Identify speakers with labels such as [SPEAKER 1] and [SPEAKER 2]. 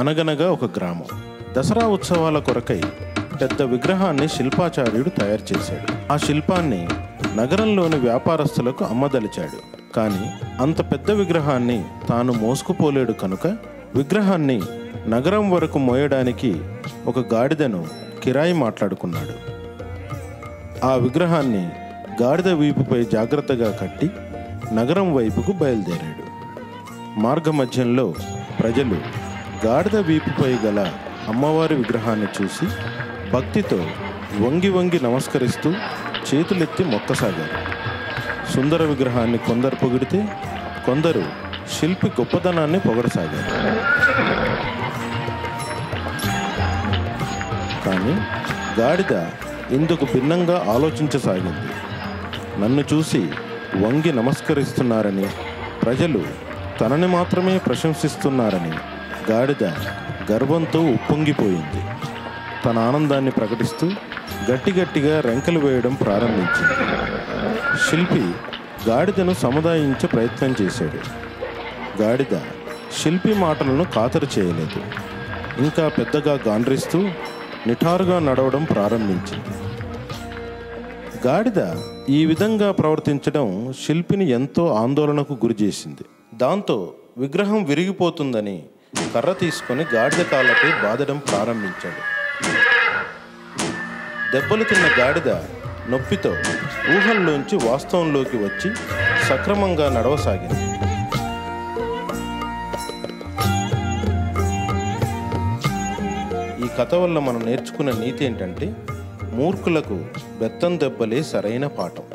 [SPEAKER 1] అనగనగా ఒక గ్రామం. దసరా ఉత్సవాల కొరకై పెద్ద విగ్రహాన్ని శిల్పాచార్యుడు తయారు చేశాడు. ఆ శిల్పాన్ని నగరంలోని వ్యాపారస్తులకు అమ్మదలిచాడు. కానీ అంత పెద్ద విగ్రహాన్ని తాను మోసుకుపోలేడు కనుక విగ్రహాన్ని నగరం వరకు మోయడానికి ఒక గాడిదను కిరాయి మాట్లాడుకున్నాడు. ఆ విగ్రహాన్ని గాడిద వీపుపై జాగ్రత్తగా కట్టి నగరం వైపుకు బయలుదేరాడు. మార్గమధ్యంలో ప్రజలు గాడిద వీపుపై గల అమ్మవారి విగ్రహాన్ని చూసి భక్తితో వంగి వంగి నమస్కరిస్తూ చేతులెత్తి మొక్కసాగారు. సుందర విగ్రహాన్ని కొందరు పొగిడితే కొందరు శిల్పి గొప్పదనాన్ని పొగడసాగారు. కానీ గాడిద ఇందుకు భిన్నంగా ఆలోచించసాగింది. నన్ను చూసి వంగి నమస్కరిస్తున్నారని, ప్రజలు తనని మాత్రమే ప్రశంసిస్తున్నారని గాడిద గర్వంతో ఉప్పొంగిపోయింది. తన ఆనందాన్ని ప్రకటిస్తూ గట్టిగట్టిగా రెంకలు వేయడం ప్రారంభించింది. శిల్పి గాడిదను సముదాయించే ప్రయత్నం చేశాడు. గాడిద శిల్పి మాటలను ఖాతరు చేయలేదు. ఇంకా పెద్దగా గాండ్రిస్తూ నిఠారుగా నడవడం ప్రారంభించింది. గాడిద ఈ విధంగా ప్రవర్తించడం శిల్పిని ఎంతో ఆందోళనకు గురిచేసింది. దాంతో విగ్రహం విరిగిపోతుందని కర్ర తీసుకొని గాడిద కాళ్ళపై బాదడం ప్రారంభించాడు. దెబ్బలు తిన్న గాడిద నొప్పితో ఊహల్లోంచి వాస్తవంలోకి వచ్చి సక్రమంగా నడవసాగింది. ఈ కథ వల్ల మనం నేర్చుకున్న నీతి ఏంటంటే, మూర్ఖులకు బెత్తం దెబ్బలే సరైన పాఠం.